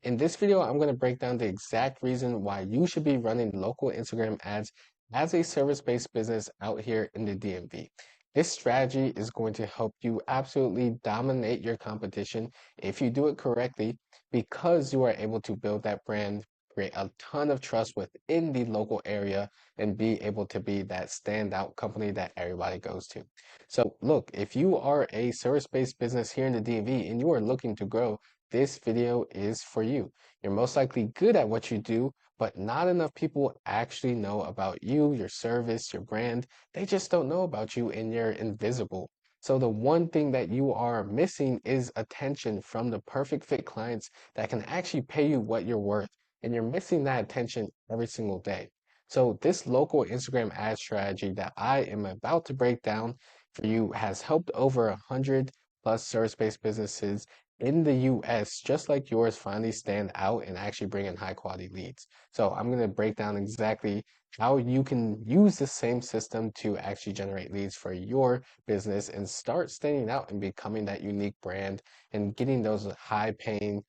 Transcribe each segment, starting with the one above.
In this video, I'm going to break down the exact reason why you should be running local Instagram ads as a service-based business out here in the DMV. This strategy is going to help you absolutely dominate your competition if you do it correctly because you are able to build that brand, create a ton of trust within the local area, and be able to be that standout company that everybody goes to. So look, if you are a service-based business here in the DMV and you are looking to grow, this video is for you. You're most likely good at what you do, but not enough people actually know about you, your service, your brand. They just don't know about you and you're invisible. So the one thing that you are missing is attention from the perfect fit clients that can actually pay you what you're worth. And you're missing that attention every single day. So this local Instagram ad strategy that I am about to break down for you has helped over 100+ service-based businesses in the US, just like yours, finally stand out and actually bring in high quality leads. So I'm going to break down exactly how you can use the same system to actually generate leads for your business and start standing out and becoming that unique brand and getting those high paying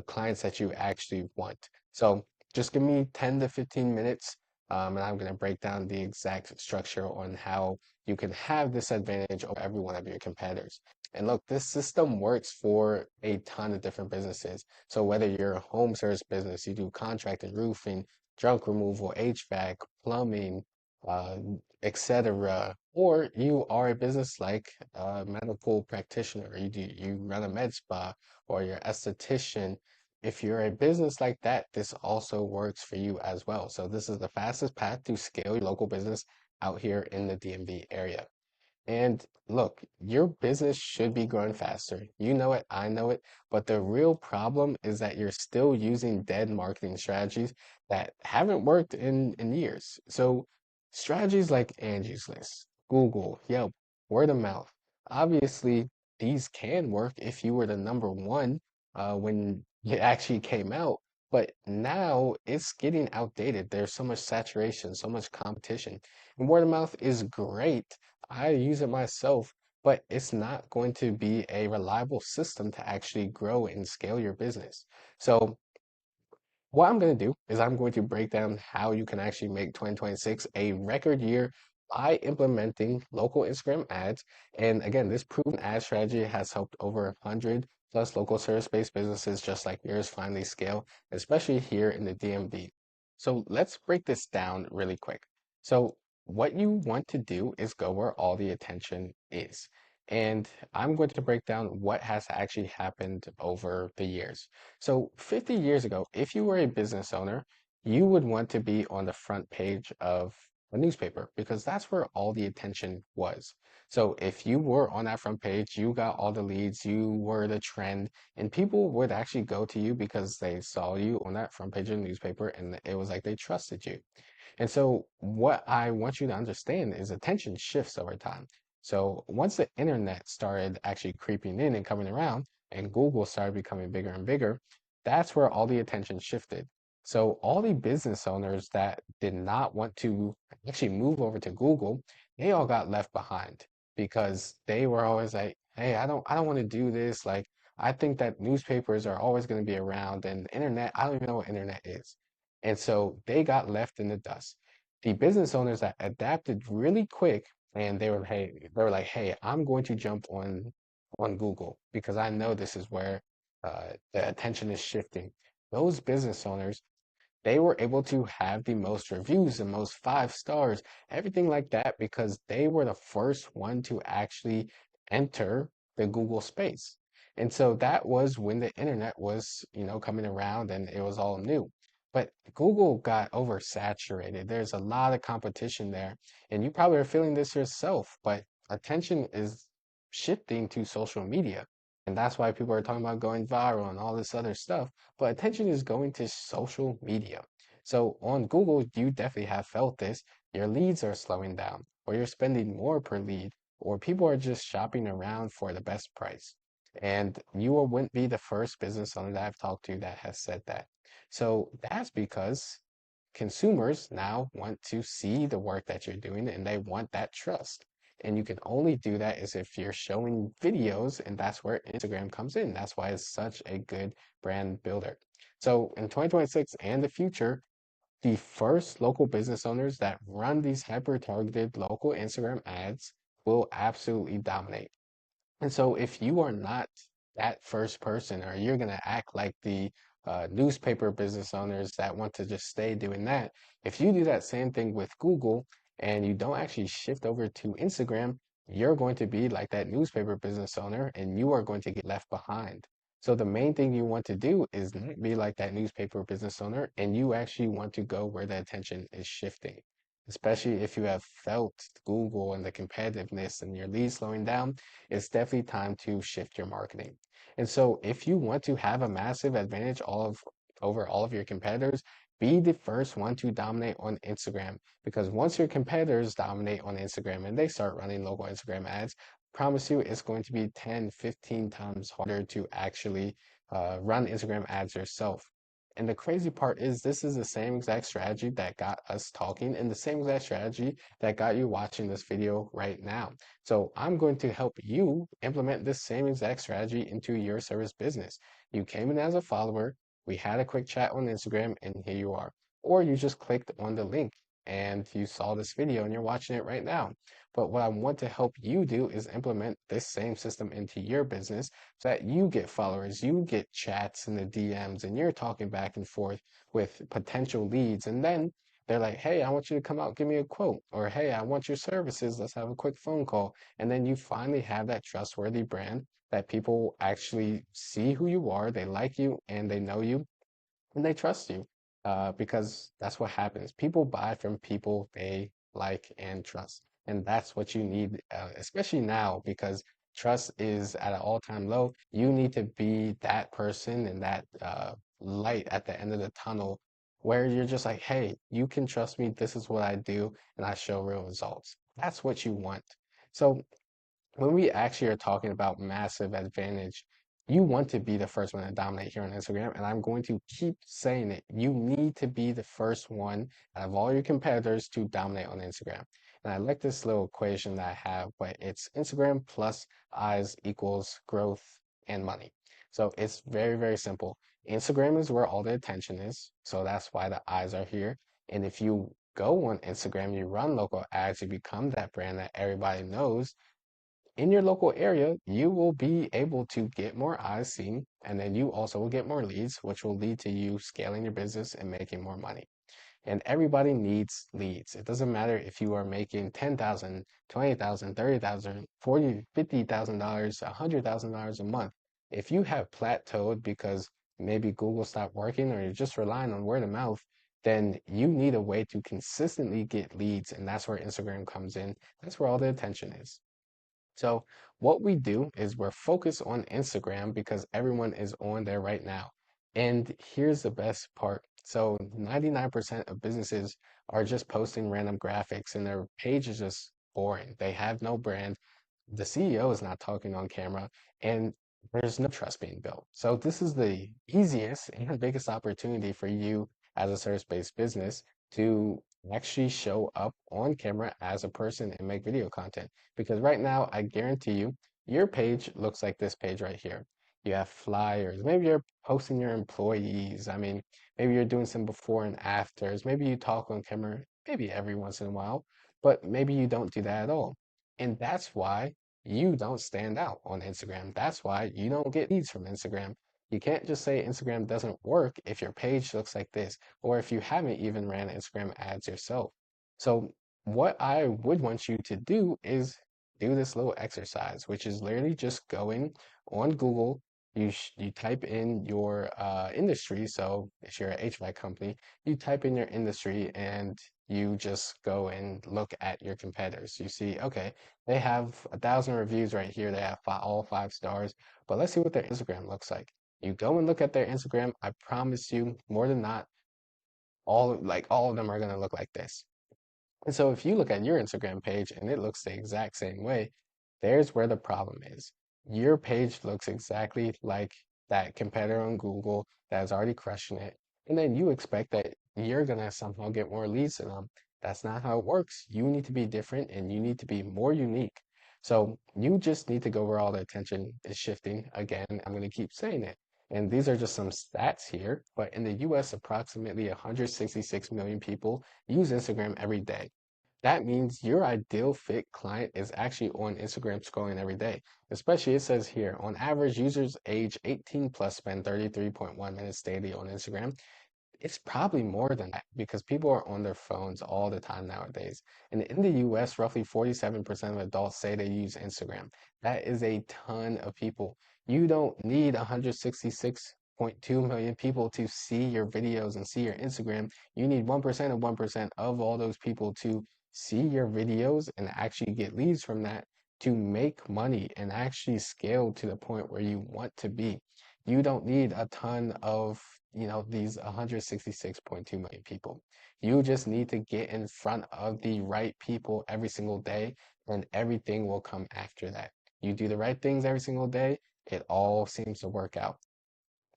clients that you actually want. So just give me 10 to 15 minutes and I'm going to break down the exact structure on how you can have this advantage over every one of your competitors. And look, this system works for a ton of different businesses. So whether you're a home service business, you do contracting, roofing, junk removal, HVAC, plumbing, uh, etc., or you are a business like a medical practitioner, you run a med spa, or you're esthetician. If you're a business like that, this also works for you as well. So this is the fastest path to scale your local business out here in the DMV area. And look, your business should be growing faster. You know it, I know it, but the real problem is that you're still using dead marketing strategies that haven't worked in years. So strategies like Angie's List, Google, Yelp, word of mouth. Obviously, these can work if you were the number one when it actually came out, but now it's getting outdated. There's so much saturation, so much competition. And word of mouth is great. I use it myself, but it's not going to be a reliable system to actually grow and scale your business. So what I'm going to do is I'm going to break down how you can actually make 2026 a record year by implementing local Instagram ads. And again, this proven ad strategy has helped over 100+ local service-based businesses just like yours finally scale, especially here in the DMV. So let's break this down really quick. So what you want to do is go where all the attention is. And I'm going to break down what has actually happened over the years. So 50 years ago, if you were a business owner, you would want to be on the front page of a newspaper because that's where all the attention was. So if you were on that front page, you got all the leads, you were the trend, and people would actually go to you because they saw you on that front page of the newspaper and it was like they trusted you. And so what I want you to understand is attention shifts over time. So once the internet started actually creeping in and coming around, and Google started becoming bigger and bigger, that's where all the attention shifted. So all the business owners that did not want to actually move over to Google, they all got left behind because they were always like, hey, I don't want to do this. Like, I think that newspapers are always going to be around and the internet, I don't even know what internet is. And so they got left in the dust. The business owners that adapted really quick and they were like, hey, I'm going to jump on Google because I know this is where the attention is shifting. Those business owners, they were able to have the most reviews, the most 5 stars, everything like that because they were the first one to actually enter the Google space. And so that was when the internet was, coming around and it was all new. But Google got oversaturated. There's a lot of competition there. And you probably are feeling this yourself, but attention is shifting to social media. And that's why people are talking about going viral and all this other stuff. But attention is going to social media. So on Google, you definitely have felt this. Your leads are slowing down, or you're spending more per lead, or people are just shopping around for the best price. And wouldn't be the first business owner that I've talked to that has said that. So that's because consumers now want to see the work that you're doing and they want that trust. And you can only do that is if you're showing videos, and that's where Instagram comes in. That's why it's such a good brand builder. So in 2026 and the future, the first local business owners that run these hyper targeted local Instagram ads will absolutely dominate. And so if you are not that first person, or you're going to act like the newspaper business owners that want to just stay doing that, if you do that same thing with Google and you don't actually shift over to Instagram, you're going to be like that newspaper business owner and you are going to get left behind. So the main thing you want to do is not be like that newspaper business owner, and you actually want to go where the attention is shifting. Especially if you have felt Google and the competitiveness and your leads slowing down, it's definitely time to shift your marketing. And so if you want to have a massive advantage over all of your competitors, be the first one to dominate on Instagram. Because once your competitors dominate on Instagram and they start running local Instagram ads, promise you it's going to be 10, 15 times harder to actually run Instagram ads yourself. And the crazy part is this is the same exact strategy that got us talking, and the same exact strategy that got you watching this video right now. So I'm going to help you implement this same exact strategy into your service business. You came in as a follower, we had a quick chat on Instagram, and here you are. Or you just clicked on the link and you saw this video and you're watching it right now. But what I want to help you do is implement this same system into your business so that you get followers, you get chats in the DMs, and you're talking back and forth with potential leads. And then they're like, hey, I want you to come out, give me a quote, or hey, I want your services, let's have a quick phone call. And then you finally have that trustworthy brand that people actually see who you are, they like you, and they know you, and they trust you, because that's what happens. People buy from people they like and trust. And that's what you need, especially now, because trust is at an all-time low. You need to be that person and that light at the end of the tunnel where you're just like, hey, you can trust me. This is what I do, and I show real results. That's what you want. So when we actually are talking about massive advantage, you want to be the first one to dominate here on Instagram. And I'm going to keep saying it. You need to be the first one out of all your competitors to dominate on Instagram. And I like this little equation that I have, but it's Instagram plus eyes equals growth and money. So it's very, very simple. Instagram is where all the attention is. So that's why the eyes are here. And if you go on Instagram, you run local ads, you become that brand that everybody knows in your local area, you will be able to get more eyes seen, and then you also will get more leads, which will lead to you scaling your business and making more money. And everybody needs leads. It doesn't matter if you are making 10,000, 20,000, 30,000, 40, $50,000, $100,000 a month. If you have plateaued because maybe Google stopped working or you're just relying on word of mouth, then you need a way to consistently get leads, and that's where Instagram comes in. That's where all the attention is. So what we do is we're focused on Instagram because everyone is on there right now. And here's the best part. So 99% of businesses are just posting random graphics and their page is just boring. They have no brand. The CEO is not talking on camera, and there's no trust being built. So this is the easiest and biggest opportunity for you as a service-based business to actually show up on camera as a person and make video content. Because right now, I guarantee you, your page looks like this page right here. You have flyers. Maybe you're posting your employees. I mean, maybe you're doing some before and afters. Maybe you talk on camera, maybe every once in a while, but maybe you don't do that at all. And that's why you don't stand out on Instagram. That's why you don't get leads from Instagram. You can't just say Instagram doesn't work if your page looks like this, or if you haven't even ran Instagram ads yourself. So what I would want you to do is do this little exercise, which is literally just going on Google. You type in your industry. So if you're an HVAC company, you type in your industry and you just go and look at your competitors. You see, okay, they have 1,000 reviews right here. They have all 5 stars, but let's see what their Instagram looks like. You go and look at their Instagram. I promise you, more than not, all of them are gonna look like this. And so if you look at your Instagram page and it looks the exact same way, there's where the problem is. Your page looks exactly like that competitor on Google that's already crushing it. And then you expect that you're gonna somehow get more leads than them. That's not how it works. You need to be different and you need to be more unique. So you just need to go where all the attention is shifting. Again, I'm gonna keep saying it. And these are just some stats here, but in the US, approximately 166 million people use Instagram every day. That means your ideal fit client is actually on Instagram scrolling every day. Especially it says here, on average, users age 18 plus spend 33.1 minutes daily on Instagram. It's probably more than that because people are on their phones all the time nowadays. And in the US, roughly 47% of adults say they use Instagram. That is a ton of people. You don't need 166.2 million people to see your videos and see your Instagram. You need 1% of 1% of all those people to see your videos and actually get leads from that to make money and actually scale to the point where you want to be. You don't need a ton of, these 166.2 million people. You just need to get in front of the right people every single day, and everything will come after that. You do the right things every single day, it all seems to work out.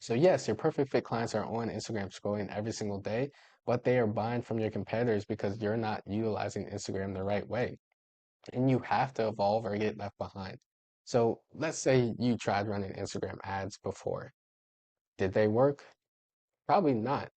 So yes, your perfect fit clients are on Instagram scrolling every single day, but they are buying from your competitors because you're not utilizing Instagram the right way. And you have to evolve or get left behind. So let's say you tried running Instagram ads before. Did they work? Probably not.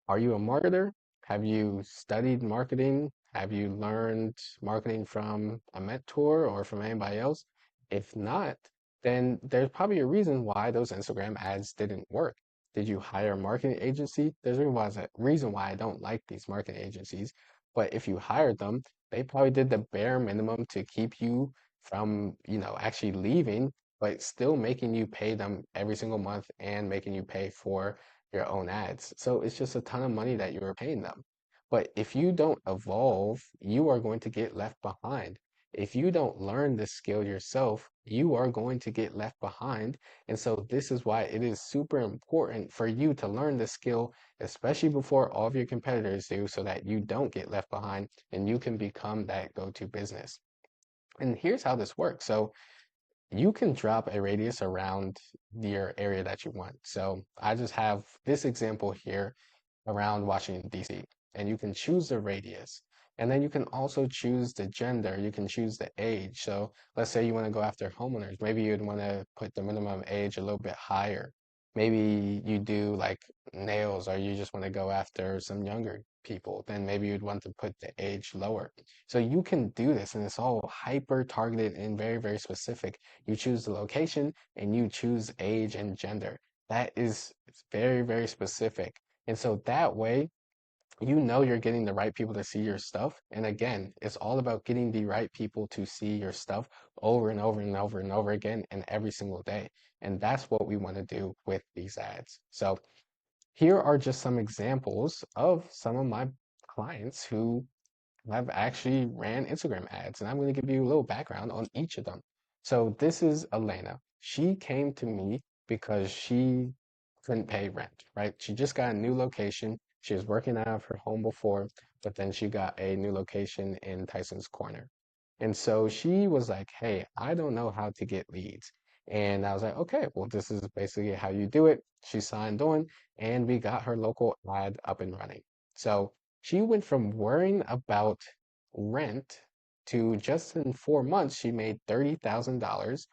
Are you a marketer? Have you studied marketing? Have you learned marketing from a mentor or from anybody else? If not, then there's probably a reason why those Instagram ads didn't work. Did you hire a marketing agency? There's a reason why I don't like these marketing agencies. But if you hired them, they probably did the bare minimum to keep you from, actually leaving, but still making you pay them every single month and making you pay for your own ads. So it's just a ton of money that you're paying them. But if you don't evolve, you are going to get left behind. If you don't learn this skill yourself, you are going to get left behind. And so this is why it is super important for you to learn this skill, especially before all of your competitors do, so that you don't get left behind and you can become that go-to business. And here's how this works. So you can drop a radius around your area that you want. So I just have this example here around Washington, D.C., and you can choose the radius. And then you can also choose the gender, you can choose the age. So let's say you want to go after homeowners. Maybe you'd want to put the minimum age a little bit higher. Maybe you do like nails, or you just want to go after some younger people. Then maybe you'd want to put the age lower. So you can do this, and it's all hyper targeted and very, very specific. You choose the location and you choose age and gender. That is it's very, very specific. And so that way, you know you're getting the right people to see your stuff. And again, it's all about getting the right people to see your stuff over and over and over and over again and every single day. And that's what we want to do with these ads. So here are just some examples of some of my clients who I've actually ran Instagram ads, and I'm going to give you a little background on each of them. So this is Elena. She came to me because she couldn't pay rent, right? She just got a new location. She was working out of her home before, but then she got a new location in Tyson's Corner. And so she was like, hey, I don't know how to get leads. And I was like, okay, well, this is basically how you do it. She signed on, and we got her local ad up and running. So she went from worrying about rent to just in 4 months, she made $30,000,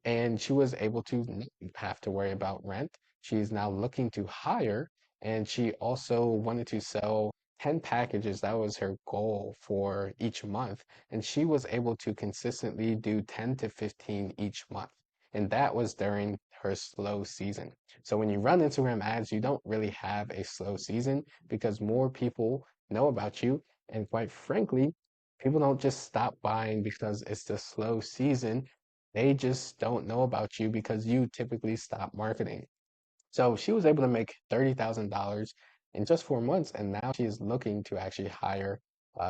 and she was able to not have to worry about rent. She's now looking to hire, and she also wanted to sell 10 packages. That was her goal for each month. And she was able to consistently do 10 to 15 each month. And that was during her slow season. So when you run Instagram ads, you don't really have a slow season because more people know about you. And quite frankly, people don't just stop buying because it's the slow season. They just don't know about you because you typically stop marketing. So she was able to make $30,000 in just 4 months, and now she is looking to actually hire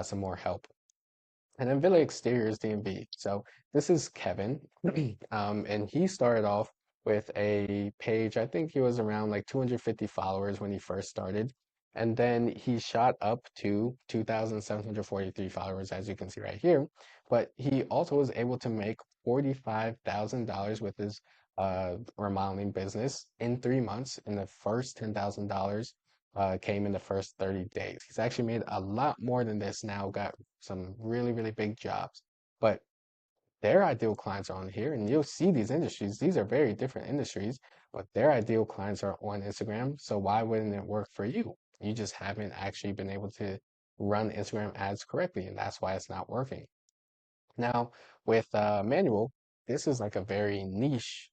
some more help. And then Villa Exteriors DMV. So this is Kevin, and he started off with a page. I think he was around like 250 followers when he first started. And then he shot up to 2,743 followers, as you can see right here. But he also was able to make $45,000 with his remodeling business in 3 months. And the first $10,000 came in the first 30 days. He's actually made a lot more than this now, got some really, really big jobs. But their ideal clients are on here, and you'll see these industries. These are very different industries, but their ideal clients are on Instagram. So why wouldn't it work for you? You just haven't actually been able to run Instagram ads correctly, and that's why it's not working. Now, with Manuel, this is like a very niche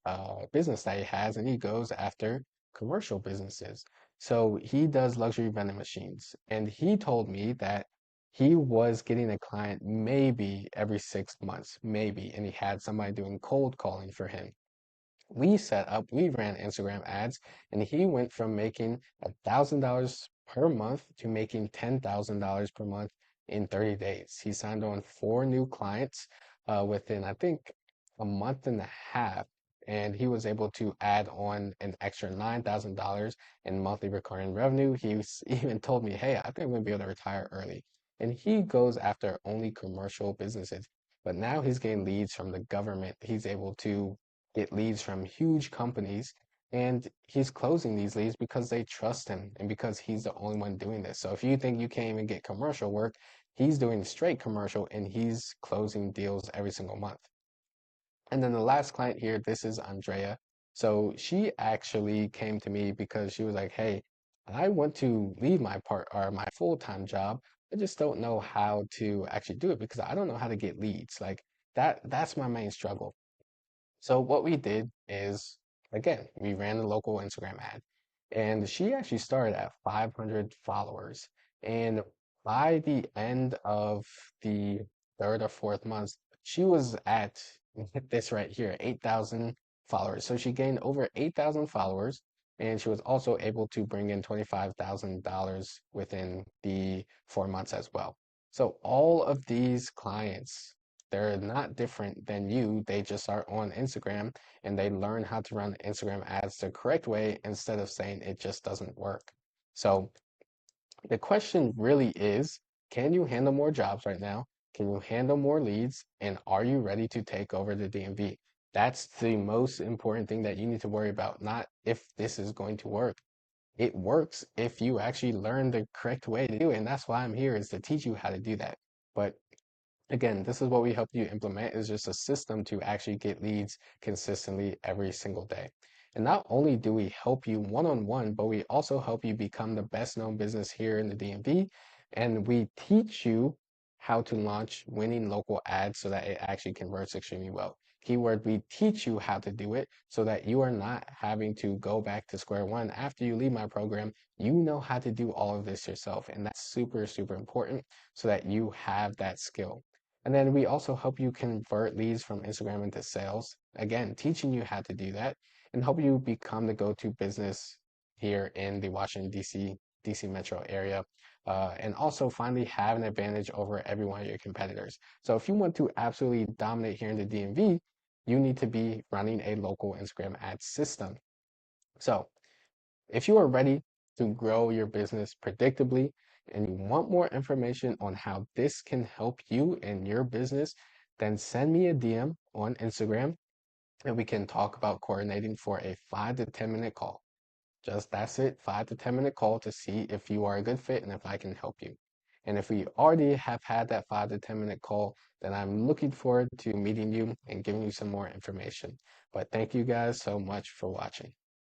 business that he has, and he goes after commercial businesses. So he does luxury vending machines, and he told me that he was getting a client maybe every 6 months, maybe, and he had somebody doing cold calling for him. We ran Instagram ads, and he went from making $1,000 per month to making $10,000 per month in 30 days. He signed on 4 new clients within, I think, a month and a half, and he was able to add on an extra $9,000 in monthly recurring revenue. Even told me, "Hey, I think I'm going to be able to retire early." And he goes after only commercial businesses. But now he's getting leads from the government. He's able to get leads from huge companies, and he's closing these leads because they trust him and because he's the only one doing this. So if you think you can't even get commercial work, he's doing straight commercial and he's closing deals every single month. And then the last client here, this is Andrea. So she actually came to me because she was like, "Hey, I want to leave my part or my full-time job. I just don't know how to actually do it because I don't know how to get leads. Like that's my main struggle." So what we did is, again, we ran a local Instagram ad, and she actually started at 500 followers. And by the end of the third or fourth month, she was at this right here, 8,000 followers. So she gained over 8,000 followers, and she was also able to bring in $25,000 within the 4 months as well. So all of these clients, they're not different than you. They just are on Instagram and they learn how to run Instagram ads the correct way instead of saying it just doesn't work. So the question really is, can you handle more jobs right now? Can you handle more leads? And are you ready to take over the DMV? That's the most important thing that you need to worry about, not if this is going to work. It works if you actually learn the correct way to do it. And that's why I'm here, is to teach you how to do that. But again, this is what we help you implement, is just a system to actually get leads consistently every single day. And not only do we help you one-on-one, but we also help you become the best known business here in the DMV. And we teach you how to launch winning local ads so that it actually converts extremely well. Keyword, we teach you how to do it so that you are not having to go back to square one after you leave my program. You know how to do all of this yourself. And that's super, super important so that you have that skill. And then we also help you convert leads from Instagram into sales. Again, teaching you how to do that and help you become the go-to business here in the Washington, DC metro area. And also finally have an advantage over every one of your competitors. So if you want to absolutely dominate here in the DMV, you need to be running a local Instagram ad system. So if you are ready to grow your business predictably and you want more information on how this can help you in your business, then send me a DM on Instagram and we can talk about coordinating for a 5 to 10 minute call. Just that's it, 5 to 10 minute call to see if you are a good fit and if I can help you. And if we already have had that 5 to 10 minute call, then I'm looking forward to meeting you and giving you some more information. But thank you guys so much for watching.